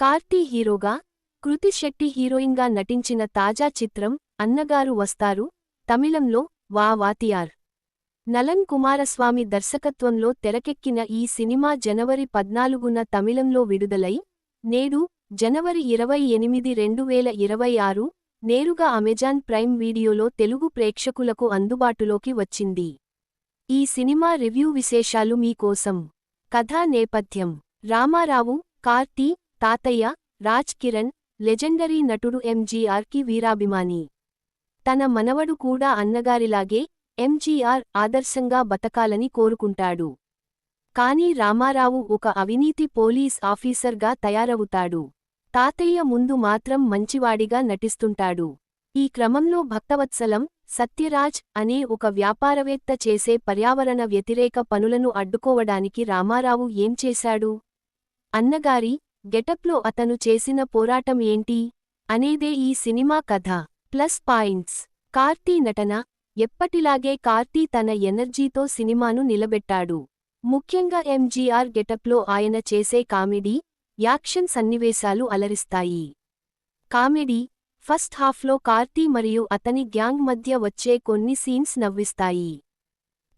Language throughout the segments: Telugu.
కార్తీ హీరోగా, కృతి శెట్టి హీరోయిన్గా నటించిన తాజా చిత్రం అన్నగారు వస్తారు తమిళంలో వా వాతియార్. నలన్ కుమారస్వామి దర్శకత్వంలో తెరకెక్కిన ఈ సినిమా జనవరి 14న తమిళంలో విడుదలై, నేడు జనవరి 28, 2026 నేరుగా అమెజాన్ ప్రైమ్ వీడియోలో తెలుగు ప్రేక్షకులకు అందుబాటులోకి వచ్చింది. ఈ సినిమా రివ్యూ విశేషాలు మీకోసం. కథా నేపథ్యం: రామారావు, కార్తీ, తాతయ్య, రాజ్ కిరణ్, లెజెండరీ నటుడు ఎంజీఆర్కి వీరాభిమాని. తన మనవడు కూడా అన్నగారిలాగే ఎంజీఆర్ ఆదర్శంగా బతకాలని కోరుకుంటాడు. కానీ రామారావు ఒక అవినీతి పోలీస్ ఆఫీసర్గా తయారవుతాడు. తాతయ్య ముందు మాత్రం మంచివాడిగా నటిస్తుంటాడు. ఈ క్రమంలో భక్తవత్సలం, సత్యరాజ్ అనే ఒక వ్యాపారవేత్త చేసే పర్యావరణ వ్యతిరేక పనులను అడ్డుకోవడానికి రామారావు ఏం చేశాడు? అన్నగారి గెటప్లో అతను చేసిన పోరాటం ఏంటి అనేదే ఈ సినిమా కథ. ప్లస్ పాయింట్స్: కార్తీ నటన. ఎప్పటిలాగే కార్తీ తన ఎనర్జీతో సినిమాను నిలబెట్టాడు. ముఖ్యంగా ఎంజీఆర్ గెటప్లో ఆయన చేసే కామెడీ, యాక్షన్ సన్నివేశాలు అలరిస్తాయి. కామెడీ: ఫస్ట్ హాఫ్లో కార్తీ మరియు అతని గ్యాంగ్ మధ్య వచ్చే కొన్ని సీన్స్ నవ్విస్తాయి.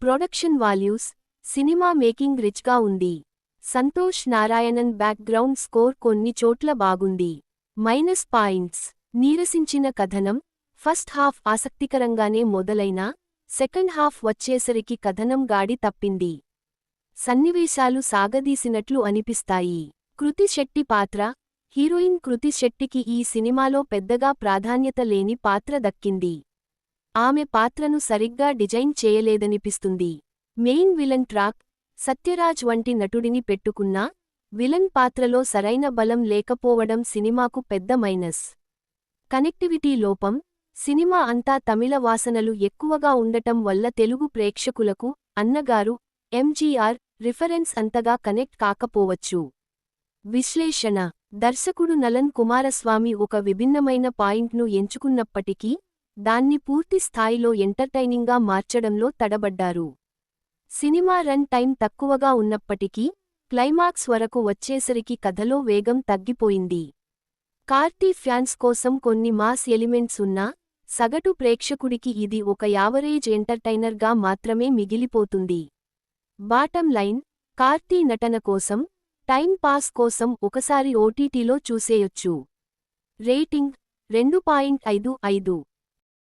ప్రొడక్షన్ వాల్యూస్: సినిమా మేకింగ్ రిచ్గా ఉంది. సంతోష్ నారాయణన్ బ్యాక్గ్రౌండ్ స్కోర్ కొన్ని చోట్ల బాగుంది. మైనస్ పాయింట్స్: నీరసించిన కథనం. ఫస్ట్ హాఫ్ ఆసక్తికరంగానే మొదలైనా, సెకండ్ హాఫ్ వచ్చేసరికి కథనం గాడి తప్పింది. సన్నివేశాలు సాగదీసినట్లు అనిపిస్తాయి. కృతి శెట్టి పాత్ర. హీరోయిన్ కృతి శెట్టికి ఈ సినిమాలో పెద్దగా ప్రాధాన్యత లేని పాత్ర దక్కింది. ఆమె పాత్రను సరిగ్గా డిజైన్ చేయలేదనిపిస్తుంది. Main villain track. సత్యరాజ్ వంటి నటుడిని పెట్టుకున్నా, విలన్ పాత్రలో సరైన బలం లేకపోవడం సినిమాకు పెద్ద మైనస్. కనెక్టివిటీ లోపం. సినిమా అంతా తమిళ వాసనలు ఎక్కువగా ఉండటం వల్ల తెలుగు ప్రేక్షకులకు అన్నగారు, ఎంజీఆర్ రిఫరెన్స్ అంతగా కనెక్ట్ కాకపోవచ్చు. విశ్లేషణ: దర్శకుడు నలన్ కుమారస్వామి ఒక విభిన్నమైన పాయింట్ను ఎంచుకున్నప్పటికీ, దాన్ని పూర్తి స్థాయిలో ఎంటర్టైనింగ్గా మార్చడంలో తడబడ్డారు. సినిమా రన్ టైం తక్కువగా ఉన్నప్పటికీ, క్లైమాక్స్ వరకు వచ్చేసరికి కథలో వేగం తగ్గిపోయింది. కార్తీ ఫ్యాన్స్ కోసం కొన్ని మాస్ ఎలిమెంట్స్ ఉన్నా, సగటు ప్రేక్షకుడికి ఇది ఒక యావరేజ్ ఎంటర్టైనర్గా మాత్రమే మిగిలిపోతుంది. బాటం లైన్: కార్తీ నటన కోసం, టైం పాస్ కోసం ఒకసారి ఓటీటీలో చూసేయొచ్చు. రేటింగ్ 2.55.